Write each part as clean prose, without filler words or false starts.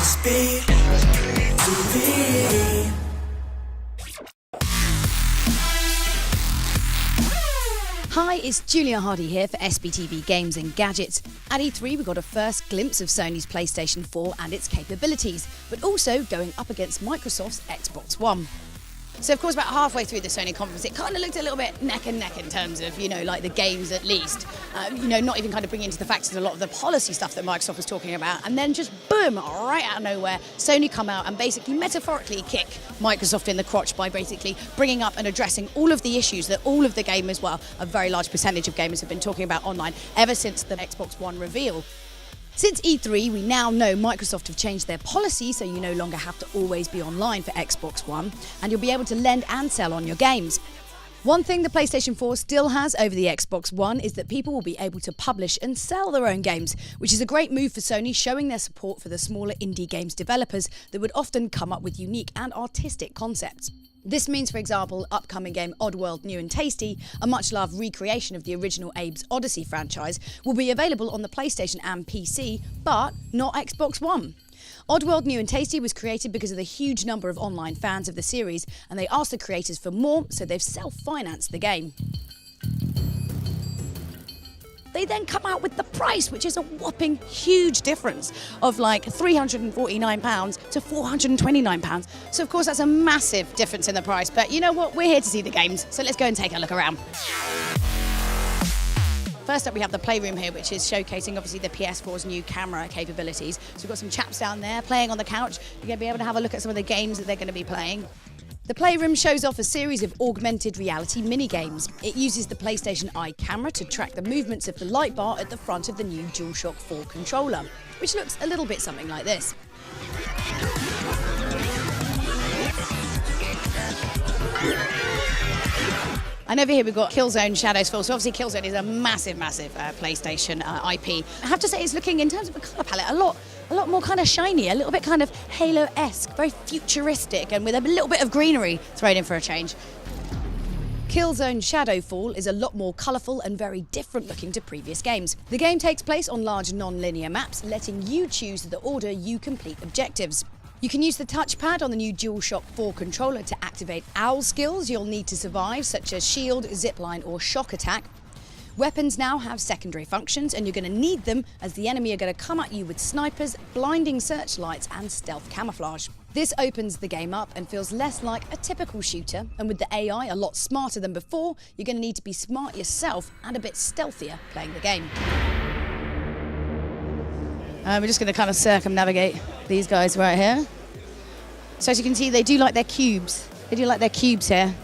SBTV. Hi, it's Julia Hardy here for SBTV Games and Gadgets. At E3 we got a first glimpse of Sony's PlayStation 4 and its capabilities, but also going up against Microsoft's Xbox One. So of course about halfway through the Sony conference it kind of looked a little bit neck and neck in terms of, like the games at least. Not even kind of bringing into the fact that a lot of the policy stuff that Microsoft was talking about, and then just boom, right out of nowhere, Sony come out and basically metaphorically kick Microsoft in the crotch by basically bringing up and addressing all of the issues that all of the gamers, well, a very large percentage of gamers have been talking about online ever since the Xbox One reveal. Since E3, we now know Microsoft have changed their policy, so you no longer have to always be online for Xbox One, and you'll be able to lend and sell on your games. One thing the PlayStation 4 still has over the Xbox One is that people will be able to publish and sell their own games, which is a great move for Sony, showing their support for the smaller indie games developers that would often come up with unique and artistic concepts. This means, for example, upcoming game Oddworld New and Tasty, a much-loved recreation of the original Abe's Odyssey franchise, will be available on the PlayStation and PC, but not Xbox One. Oddworld New and Tasty was created because of the huge number of online fans of the series, and they asked the creators for more, so they've self-financed the game. They then come out with the price, which is a whopping huge difference of like £349 to £429. So of course that's a massive difference in the price, but you know what, we're here to see the games, so let's go and take a look around. First up we have the Playroom here, which is showcasing obviously the PS4's new camera capabilities. So we've got some chaps down there playing on the couch. You're going to be able to have a look at some of the games that they're going to be playing. The Playroom shows off a series of augmented reality mini-games. It uses the PlayStation Eye camera to track the movements of the light bar at the front of the new DualShock 4 controller, which looks a little bit something like this. And over here we've got Killzone Shadows Fall. So obviously Killzone is a massive PlayStation IP. I have to say it's looking, in terms of the colour palette, a lot more kind of shiny, a little bit kind of Halo-esque, very futuristic, and with a little bit of greenery thrown in for a change. Killzone Shadowfall is a lot more colourful and very different looking to previous games. The game takes place on large non-linear maps, letting you choose the order you complete objectives. You can use the touchpad on the new DualShock 4 controller to activate OWL skills you'll need to survive, such as shield, zipline or shock attack. Weapons now have secondary functions, and you're going to need them as the enemy are going to come at you with snipers, blinding searchlights and stealth camouflage. This opens the game up and feels less like a typical shooter, and with the AI a lot smarter than before, you're going to need to be smart yourself and a bit stealthier playing the game. We're just going to kind of circumnavigate these guys right here. So as you can see, they do like their cubes. They do like their cubes here.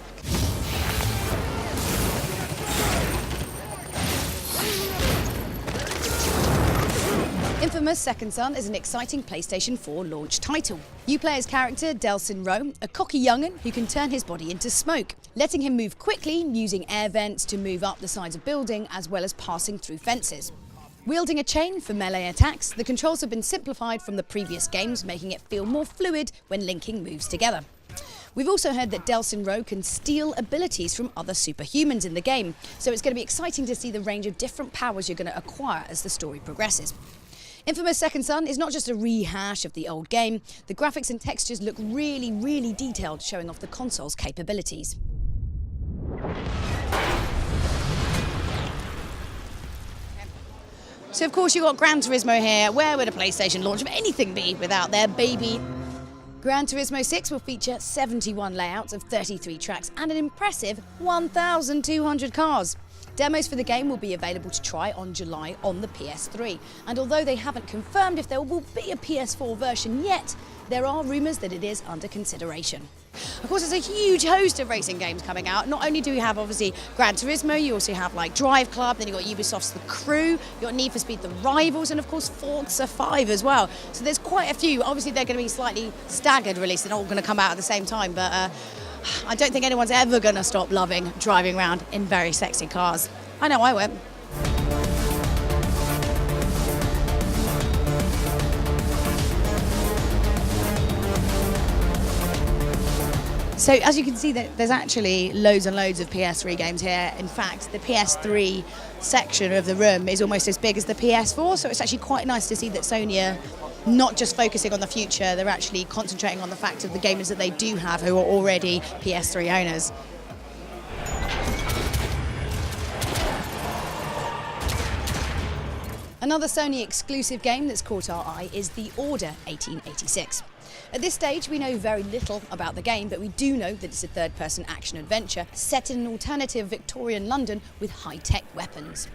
Infamous Second Son is an exciting PlayStation 4 launch title. You play as character Delsin Rowe, a cocky young'un who can turn his body into smoke, letting him move quickly using air vents to move up the sides of buildings as well as passing through fences. Wielding a chain for melee attacks, the controls have been simplified from the previous games, making it feel more fluid when linking moves together. We've also heard that Delsin Rowe can steal abilities from other superhumans in the game, so it's going to be exciting to see the range of different powers you're going to acquire as the story progresses. Infamous Second Son is not just a rehash of the old game. The graphics and textures look really detailed, showing off the console's capabilities. So of course you've got Gran Turismo here. Where would a PlayStation launch of anything be without their baby? Gran Turismo 6 will feature 71 layouts of 33 tracks and an impressive 1,200 cars. Demos for the game will be available to try on July on the PS3, and although they haven't confirmed if there will be a PS4 version yet, there are rumours that it is under consideration. Of course, there's a huge host of racing games coming out. Not only do we have obviously Gran Turismo, you also have like Drive Club, then you've got Ubisoft's The Crew, you've got Need for Speed The Rivals, and of course Forza 5 as well. So there's quite a few. Obviously they're going to be slightly staggered release, they're not all going to come out at the same time, but I don't think anyone's ever going to stop loving driving around in very sexy cars. I know I won't. So as you can see, there's actually loads and loads of PS3 games here. In fact, the PS3 section of the room is almost as big as the PS4, so it's actually quite nice to see that Sony are not just focusing on the future, they're actually concentrating on the fact of the gamers that they do have who are already PS3 owners. Another Sony exclusive game that's caught our eye is The Order 1886. At this stage, we know very little about the game, but we do know that it's a third-person action-adventure set in an alternative Victorian London with high-tech weapons.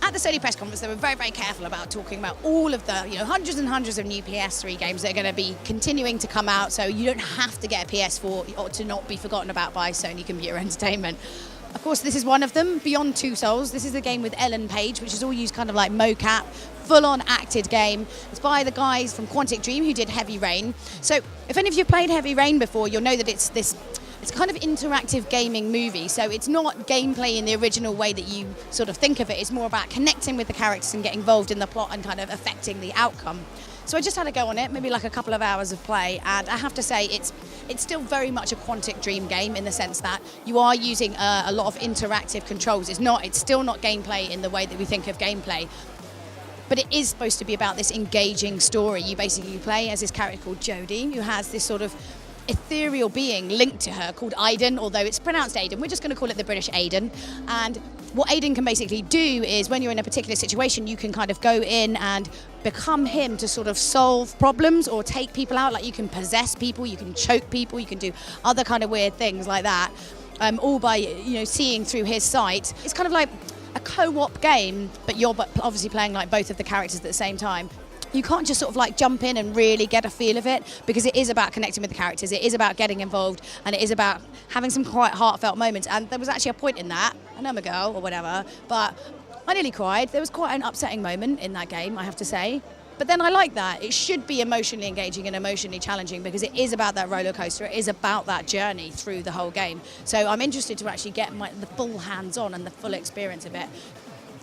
At the Sony press conference, they were very, very careful about talking about all of the, hundreds and hundreds of new PS3 games that are going to be continuing to come out, so you don't have to get a PS4 or to not be forgotten about by Sony Computer Entertainment. Of course, this is one of them, Beyond Two Souls. This is a game with Ellen Page, which is all used kind of like mocap, full-on acted game. It's by the guys from Quantic Dream who did Heavy Rain. So if any of you played Heavy Rain before, you'll know that it's kind of interactive gaming movie. So it's not gameplay in the original way that you sort of think of it. It's more about connecting with the characters and getting involved in the plot and kind of affecting the outcome. So I just had a go on it, maybe like a couple of hours of play, and I have to say it's still very much a Quantic Dream game in the sense that you are using a lot of interactive controls. It's still not gameplay in the way that we think of gameplay, but it is supposed to be about this engaging story. You basically play as this character called Jodie, who has this sort of ethereal being linked to her called Aiden, although it's pronounced Aiden. We're just going to call it the British Aiden. And what Aiden can basically do is when you're in a particular situation, you can kind of go in and become him to sort of solve problems or take people out. Like you can possess people, you can choke people, you can do other kind of weird things like that, all by seeing through his sight. It's kind of like a co-op game, but you're obviously playing like both of the characters at the same time. You can't just sort of like jump in and really get a feel of it, because it is about connecting with the characters, it is about getting involved, and it is about having some quite heartfelt moments. And there was actually a point in that, I know I'm a girl or whatever, but I nearly cried. There was quite an upsetting moment in that game, I have to say. But then I like that. It should be emotionally engaging and emotionally challenging, because it is about that roller coaster. It is about that journey through the whole game. So I'm interested to actually get the full hands-on and the full experience of it.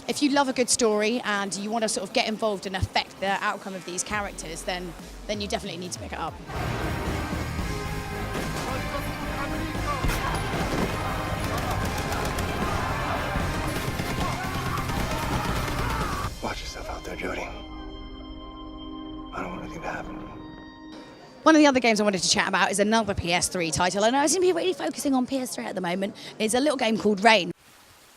If you love a good story and you want to sort of get involved and affect the outcome of these characters, then you definitely need to pick it up. Watch yourself out there, Jodie. I don't want anything to happen. One of the other games I wanted to chat about is another PS3 title, and I seem to be really focusing on PS3 at the moment. It's a little game called Rain.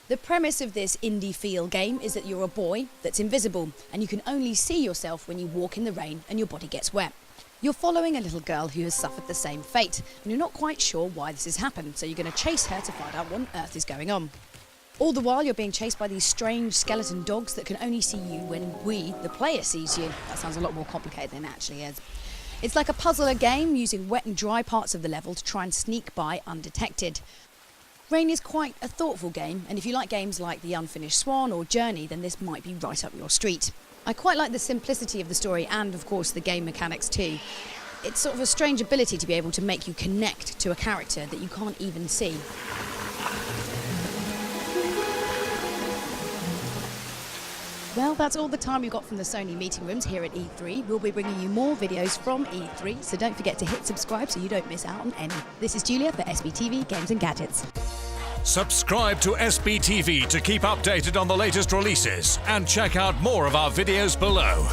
The premise of this indie feel game is that you're a boy that's invisible and you can only see yourself when you walk in the rain and your body gets wet. You're following a little girl who has suffered the same fate and you're not quite sure why this has happened, so you're going to chase her to find out what on earth is going on. All the while you're being chased by these strange skeleton dogs that can only see you when we, the player, sees you. That sounds a lot more complicated than it actually is. It's like a puzzler game using wet and dry parts of the level to try and sneak by undetected. Rain is quite a thoughtful game, and if you like games like The Unfinished Swan or Journey, then this might be right up your street. I quite like the simplicity of the story and, of course, the game mechanics too. It's sort of a strange ability to be able to make you connect to a character that you can't even see. Well, that's all the time we've got from the Sony meeting rooms here at E3. We'll be bringing you more videos from E3, so don't forget to hit subscribe so you don't miss out on any. This is Julia for SBTV Games and Gadgets. Subscribe to SBTV to keep updated on the latest releases and check out more of our videos below.